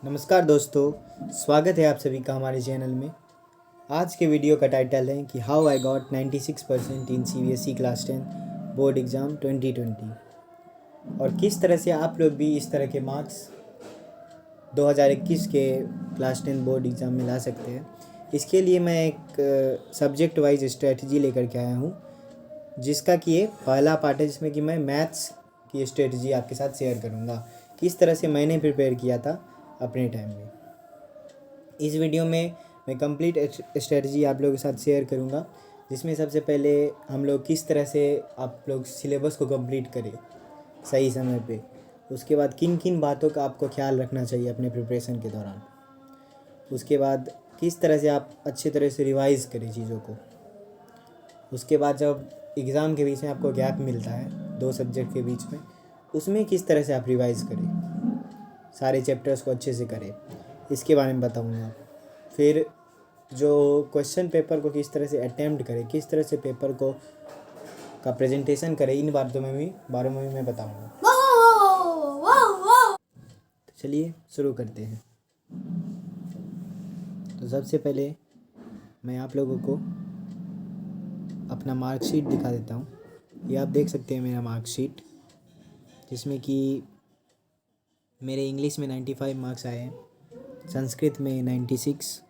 नमस्कार दोस्तों, स्वागत है आप सभी का हमारे चैनल में। आज के वीडियो का टाइटल है कि how I got 96% in CBSE class 10 board exam 2020 और किस तरह से आप लोग भी इस तरह के मार्क्स 2021 के क्लास 10 बोर्ड एग्ज़ाम में ला सकते हैं। इसके लिए मैं एक सब्जेक्ट वाइज स्ट्रेटजी लेकर के आया हूँ, जिसका कि ये पहला पार्ट है, जिसमें कि मैं मैथ्स की स्ट्रेटजी आपके साथ शेयर करूँगा, किस तरह से मैंने प्रिपेयर किया था अपने टाइम में। इस वीडियो में मैं कंप्लीट स्ट्रेटजी आप लोगों के साथ शेयर करूंगा, जिसमें सबसे पहले हम लोग किस तरह से आप लोग सिलेबस को कंप्लीट करें सही समय पे। उसके बाद किन किन बातों का आपको ख्याल रखना चाहिए अपने प्रिपरेशन के दौरान। उसके बाद किस तरह से आप अच्छी तरह से रिवाइज़ करें चीज़ों को। उसके बाद जब एग्ज़ाम के बीच में आपको गैप मिलता है 2 सब्जेक्ट के बीच में, उसमें किस तरह से आप रिवाइज़ करें, सारे चैप्टर्स को अच्छे से करें, इसके बारे में बताऊँगा। फिर जो क्वेश्चन पेपर को किस तरह से अटेम्प्ट करें, किस तरह से पेपर को का प्रेजेंटेशन करें, इन बातों में भी मैं बताऊँगा। तो चलिए शुरू करते हैं। तो सबसे पहले मैं आप लोगों को अपना मार्कशीट दिखा देता हूँ। ये आप देख सकते हैं मेरा मार्कशीट, जिसमें कि मेरे इंग्लिश में 95 मार्क्स आए हैं, संस्कृत में 96,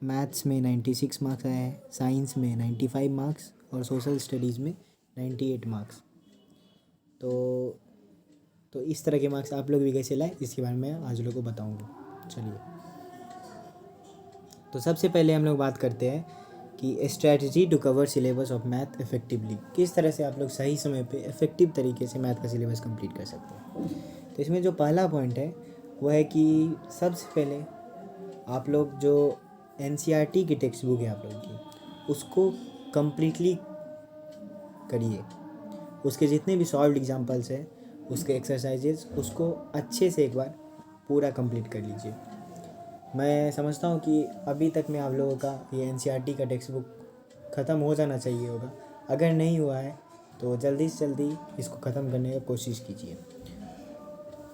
मैथ्स में 96 मार्क्स आए हैं, साइंस में 95 मार्क्स और सोशल स्टडीज़ में 98 मार्क्स। तो इस तरह के मार्क्स आप लोग भी कैसे लाए, इसके बारे में आज लोगों को बताऊंगा। चलिए, तो सबसे पहले हम लोग बात करते हैं कि strategy to cover syllabus of math effectively. किस तरह से आप लोग सही समय पे इफ़ेक्टिव तरीके से मैथ का सिलेबस कंप्लीट कर सकते हैं। तो इसमें जो पहला पॉइंट है वो है कि सबसे पहले आप लोग जो NCERT की टेक्स्ट बुक है आप लोगों की, उसको कम्प्लीटली करिए। उसके जितने भी सॉल्व्ड एग्जांपल्स हैं, उसके एक्सरसाइजेज, उसको अच्छे से एक बार पूरा कंप्लीट कर लीजिए। मैं समझता हूँ कि अभी तक में आप लोगों का ये NCERT का टेक्स्ट बुक ख़त्म हो जाना चाहिए होगा। अगर नहीं हुआ है तो जल्दी से जल्दी इसको ख़त्म करने की कोशिश कीजिए।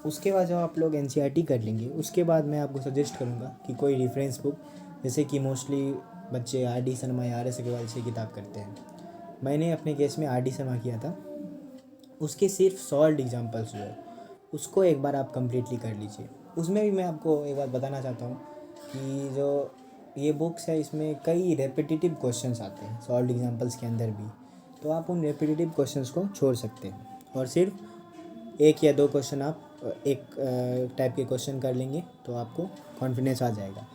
उसके बाद जब आप लोग NCERT कर लेंगे, उसके बाद मैं आपको सजेस्ट करूँगा कि कोई रेफरेंस बुक, जैसे कि मोस्टली बच्चे RD शर्मा या RS अग्रवाल से किताब करते हैं। मैंने अपने केस में RD शर्मा किया था। उसके सिर्फ सॉल्व्ड एग्जांपल्स जो है उसको एक बार आप कम्प्लीटली कर लीजिए। उसमें भी मैं आपको एक बात बताना चाहता हूँ कि जो ये बुक्स है, इसमें कई रेपिटेटिव क्वेश्चंस आते हैं सॉल्व्ड एग्जांपल्स के अंदर भी, तो आप उन रेपिटेटिव क्वेश्चंस को छोड़ सकते हैं और सिर्फ 1 या 2 क्वेश्चन आप एक टाइप के क्वेश्चन कर लेंगे तो आपको कॉन्फिडेंस आ जाएगा।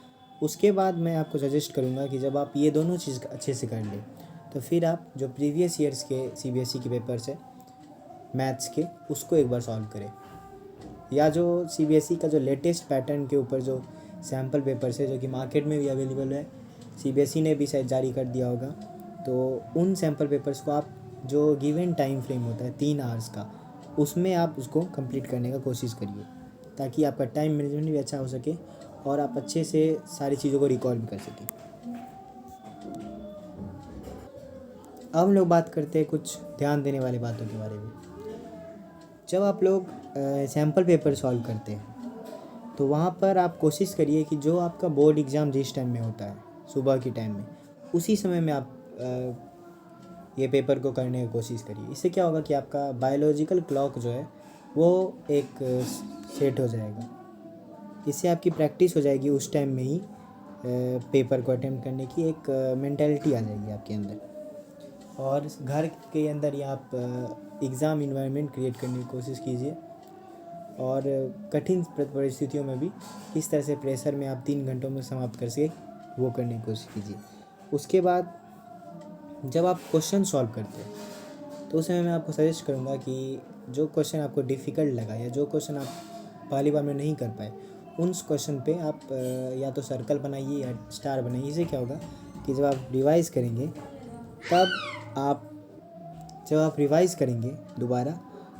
उसके बाद मैं आपको सजेस्ट करूँगा कि जब आप ये दोनों चीज़ अच्छे से कर लें, तो फिर आप जो प्रीवियस ईयर्स के CBSE के पेपर्स है मैथ्स के, उसको एक बार सॉल्व करें, या जो CBSE का जो लेटेस्ट पैटर्न के ऊपर जो सैम्पल पेपर्स है जो कि मार्केट में भी अवेलेबल है, CBSE ने भी शायद जारी कर दिया होगा, तो उन सैम्पल पेपर्स को आप जो गिवन टाइम फ्रेम होता है 3 आवर्स का, उसमें आप उसको कंप्लीट करने का कोशिश करिए, ताकि आपका टाइम मैनेजमेंट भी अच्छा हो सके और आप अच्छे से सारी चीज़ों को रिकॉल भी कर सकें। अब हम लोग बात करते हैं कुछ ध्यान देने वाली बातों के बारे में। जब आप लोग सैम्पल पेपर सॉल्व करते हैं, तो वहाँ पर आप कोशिश करिए कि जो आपका बोर्ड एग्ज़ाम जिस टाइम में होता है, सुबह के टाइम में, उसी समय में आप ये पेपर को करने की कोशिश करिए। इससे क्या होगा कि आपका बायोलॉजिकल क्लॉक जो है वो एक सेट हो जाएगा। इससे आपकी प्रैक्टिस हो जाएगी, उस टाइम में ही पेपर को अटेम्प्ट करने की एक मेंटालिटी आ जाएगी आपके अंदर। और घर के अंदर ही आप एग्ज़ाम इन्वायरमेंट क्रिएट करने की कोशिश कीजिए, और कठिन परिस्थितियों में भी किस तरह से प्रेशर में आप 3 घंटों में समाप्त कर सके, वो करने की कोशिश कीजिए। उसके बाद जब आप क्वेश्चन सॉल्व करते हैं, तो उस समय मैं आपको सजेस्ट करूँगा कि जो क्वेश्चन आपको डिफ़िकल्ट लगा या जो क्वेश्चन आप पहली बार में नहीं कर पाए, उन क्वेश्चन पे आप या तो सर्कल बनाइए या स्टार बनाइए। इससे क्या होगा कि जब आप रिवाइज़ करेंगे, जब आप रिवाइज़ करेंगे दोबारा,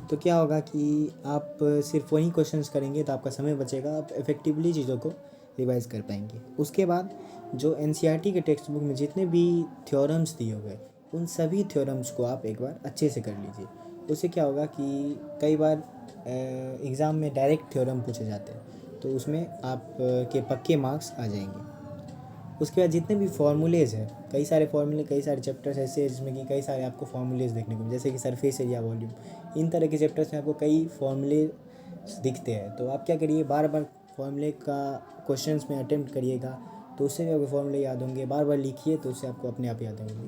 तो क्या होगा कि आप सिर्फ वही क्वेश्चंस करेंगे, तो आपका समय बचेगा, आप इफ़ेक्टिवली चीज़ों को रिवाइज़ कर पाएंगे। उसके बाद जो NCERT के टेक्स्ट बुक में जितने भी थ्योरम्स दिए हुए, उन सभी थ्योरम्स को आप एक बार अच्छे से कर लीजिए। उससे क्या होगा कि कई बार एग्ज़ाम में डायरेक्ट थ्योरम पूछे जाते हैं, तो उसमें आप के पक्के मार्क्स आ जाएंगे। उसके बाद जितने भी फार्मूलेज़ हैं, कई सारे फार्मूले, कई सारे चैप्टर्स ऐसे हैं जिसमें कि कई सारे आपको फार्मूलेज़ देखने को, जैसे कि सरफेस एरिया, वॉल्यूम, इन तरह के चैप्टर्स में आपको कई फार्मूले दिखते हैं। तो आप क्या करिए, बार बार फार्मूले का क्वेश्चंस में अटेम्प्ट करिएगा, तो उससे भी आपको फार्मूले याद होंगे। बार बार लिखिए तो उससे आपको अपने आप याद होंगे,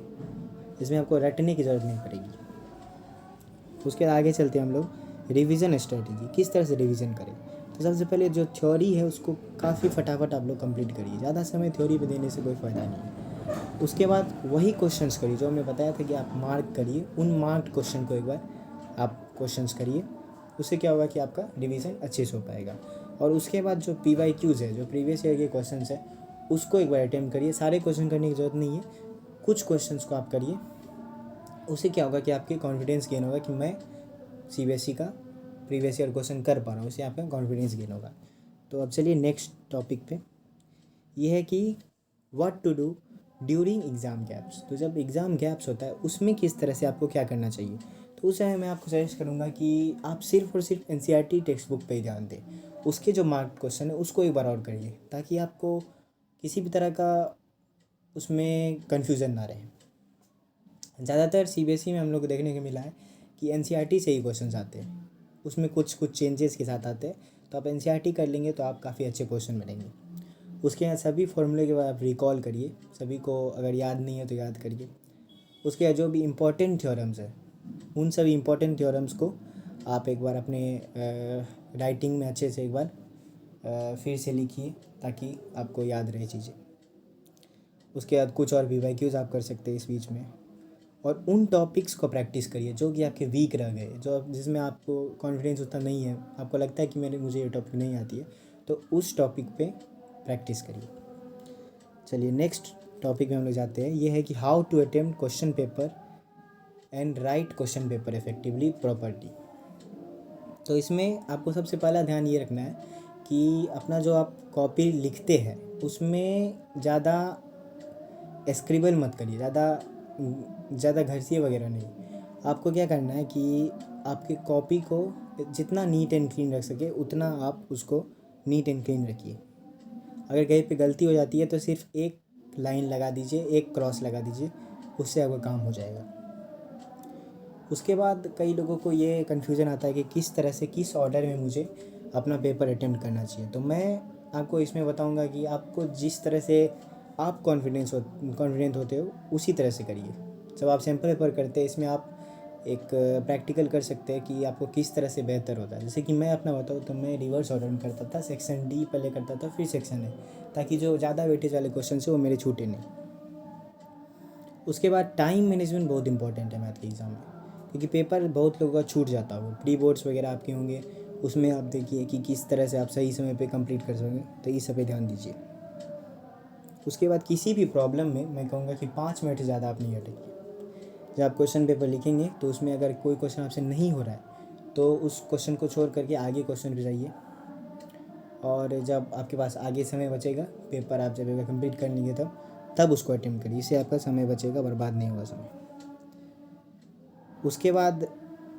इसमें आपको रटने की ज़रूरत नहीं पड़ेगी। उसके बाद आगे चलते हैं हम लोग रिवीजन स्ट्रेटजी, किस तरह से रिवीजन करें। तो सबसे पहले जो थ्योरी है उसको काफ़ी फटाफट आप लोग कंप्लीट करिए, ज़्यादा समय थ्योरी पे देने से कोई फ़ायदा नहीं है। उसके बाद वही क्वेश्चंस करिए जो हमने बताया था कि आप मार्क करिए, उन मार्क्ड क्वेश्चन को एक बार आप क्वेश्चंस करिए, उससे क्या होगा कि आपका रिवीजन अच्छे से हो पाएगा। और उसके बाद जो PYQs है, जो प्रीवियस ईयर के क्वेश्चन है, उसको एक बार अटेम्प्ट करिए। सारे क्वेश्चन करने की ज़रूरत नहीं है, कुछ क्वेश्चंस को आप करिए, उससे क्या होगा कि आपके कॉन्फिडेंस गेन होगा कि मैं CBSE का प्रीवियस ईयर क्वेश्चन कर पा रहा हूँ, उससे आपका कॉन्फिडेंस गेन होगा। तो अब चलिए नेक्स्ट टॉपिक पे, ये है कि what to do during exam gaps. तो जब एग्ज़ाम गैप्स होता है उसमें किस तरह से आपको क्या करना चाहिए। तो उस समय मैं आपको सजेस्ट करूँगा कि आप सिर्फ और सिर्फ NCERT टेक्स्ट बुक पे ही ध्यान दें, उसके जो मार्क क्वेश्चन है उसको एक बार और करिए, ताकि आपको किसी भी तरह का उसमें कन्फ्यूज़न ना रहे। ज़्यादातर CBSE में हम लोग को देखने को मिला है कि NCERT से ही क्वेश्चन आते हैं, उसमें कुछ कुछ चेंजेस के साथ आते हैं। तो आप NCERT कर लेंगे तो आप काफ़ी अच्छे क्वेश्चन बनेंगे। उसके बाद सभी फॉर्मूले के बाद आप रिकॉल करिए, सभी को अगर याद नहीं है तो याद करिए। उसके बाद जो भी इम्पोर्टेंट थ्योरम्स है, उन सभी इम्पोर्टेंट थ्योरम्स को आप एक बार अपने राइटिंग में अच्छे से एक बार फिर से लिखिए, ताकि आपको याद रहे चीज़ें। उसके बाद कुछ और PYQs आप कर सकते हैं इस बीच में, और उन टॉपिक्स को प्रैक्टिस करिए जो कि आपके वीक रह गए, जो जिसमें आपको कॉन्फिडेंस उतना नहीं है, आपको लगता है कि मुझे ये टॉपिक नहीं आती है, तो उस टॉपिक पे प्रैक्टिस करिए। चलिए नेक्स्ट टॉपिक में हम लोग जाते हैं, ये है कि how to attempt question paper and write question paper effectively property. तो इसमें आपको सबसे पहला ध्यान ये रखना है कि अपना जो आप कॉपी लिखते हैं उसमें ज़्यादा स्क्रिबल मत करिए, ज़्यादा घसिए वगैरह नहीं। आपको क्या करना है कि आपके कॉपी को जितना नीट एंड क्लीन रख सके उतना आप उसको नीट एंड क्लीन रखिए। अगर कहीं पे गलती हो जाती है तो सिर्फ एक लाइन लगा दीजिए, एक क्रॉस लगा दीजिए, उससे आपका काम हो जाएगा। उसके बाद कई लोगों को ये कन्फ्यूज़न आता है कि किस तरह से, किस ऑर्डर में मुझे अपना पेपर अटेम्प्ट करना चाहिए। तो मैं आपको इसमें बताऊंगा कि आपको जिस तरह से आप कॉन्फिडेंट होते हो उसी तरह से करिए। जब आप सैम्पल पेपर करते हैं, इसमें आप एक प्रैक्टिकल कर सकते हैं कि आपको किस तरह से बेहतर होता है। जैसे कि मैं अपना बताऊँ तो मैं रिवर्स ऑर्डर में करता था, सेक्शन D पहले करता था, फिर सेक्शन A, ताकि जो ज़्यादा वेटेज वाले क्वेश्चन है वो मेरे छूटे नहीं। उसके बाद टाइम मैनेजमेंट बहुत इंपॉर्टेंट है मैथ के एग्ज़ाम में, क्योंकि पेपर बहुत लोगों का छूट जाता है। वो प्री बोर्ड्स वगैरह आपके होंगे, उसमें आप देखिए कि किस तरह से आप सही समय पे कंप्लीट कर सकें, तो इस सब पे ध्यान दीजिए। उसके बाद किसी भी प्रॉब्लम में मैं कहूँगा कि 5 मिनट से ज़्यादा आप नहीं हटेंगे। जब आप क्वेश्चन पेपर लिखेंगे तो उसमें अगर कोई क्वेश्चन आपसे नहीं हो रहा है तो उस क्वेश्चन को छोड़ करके आगे क्वेश्चन पे जाइए, और जब आपके पास आगे समय बचेगा, पेपर आप जब कंप्लीट कर लेंगे तब उसको अटेम्प्ट करिए, इससे आपका समय बचेगा, बर्बाद नहीं होगा समय। उसके बाद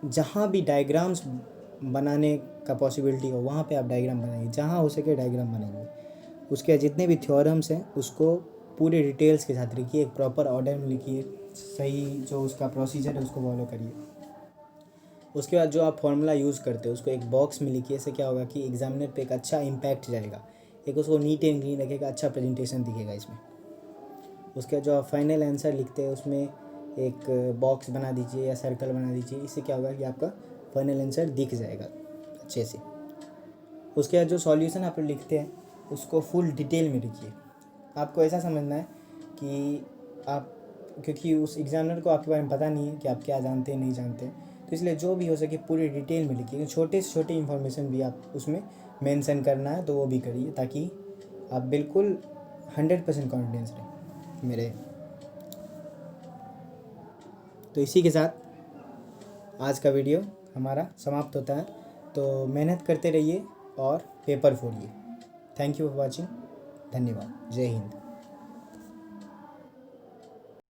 जहाँ भी डायग्राम्स बनाने का पॉसिबिलिटी हो वहाँ पे आप डायग्राम बनाइए, जहाँ हो सके डायग्राम बनाइए। उसके जितने भी थ्योरम्स हैं उसको पूरे डिटेल्स के साथ लिखिए, एक प्रॉपर ऑर्डर में लिखिए, सही जो उसका प्रोसीजर है उसको फॉलो करिए। उसके बाद जो आप फॉर्मूला यूज़ करते हो उसको एक बॉक्स में लिखिए, इससे क्या होगा कि एग्जामिनर पे एक अच्छा इम्पैक्ट जाएगा, एक उसको नीट एंड क्लीन रखेगा, अच्छा प्रेजेंटेशन दिखेगा इसमें। उसके बाद जो आप फाइनल आंसर लिखते हैं उसमें एक बॉक्स बना दीजिए या सर्कल बना दीजिए, इससे क्या होगा कि आपका फाइनल आंसर दिख जाएगा अच्छे से। उसके बाद जो सॉल्यूशन आप लिखते हैं उसको फुल डिटेल में लिखिए। आपको ऐसा समझना है कि आप, क्योंकि उस एग्जामिनर को आपके बारे में पता नहीं है कि आप क्या जानते हैं नहीं जानते हैं, तो इसलिए जो भी हो सके पूरी डिटेल में लिखिए। छोटे से छोटे इन्फॉर्मेशन भी आप उसमें मेंशन करना है तो वो भी करिए, ताकि आप बिल्कुल 100% कॉन्फिडेंस रहे मेरे। तो इसी के साथ आज का वीडियो हमारा समाप्त होता है। तो मेहनत करते रहिए और पेपर फोड़िए। Thank you for watching. धन्यवाद। जय हिंद।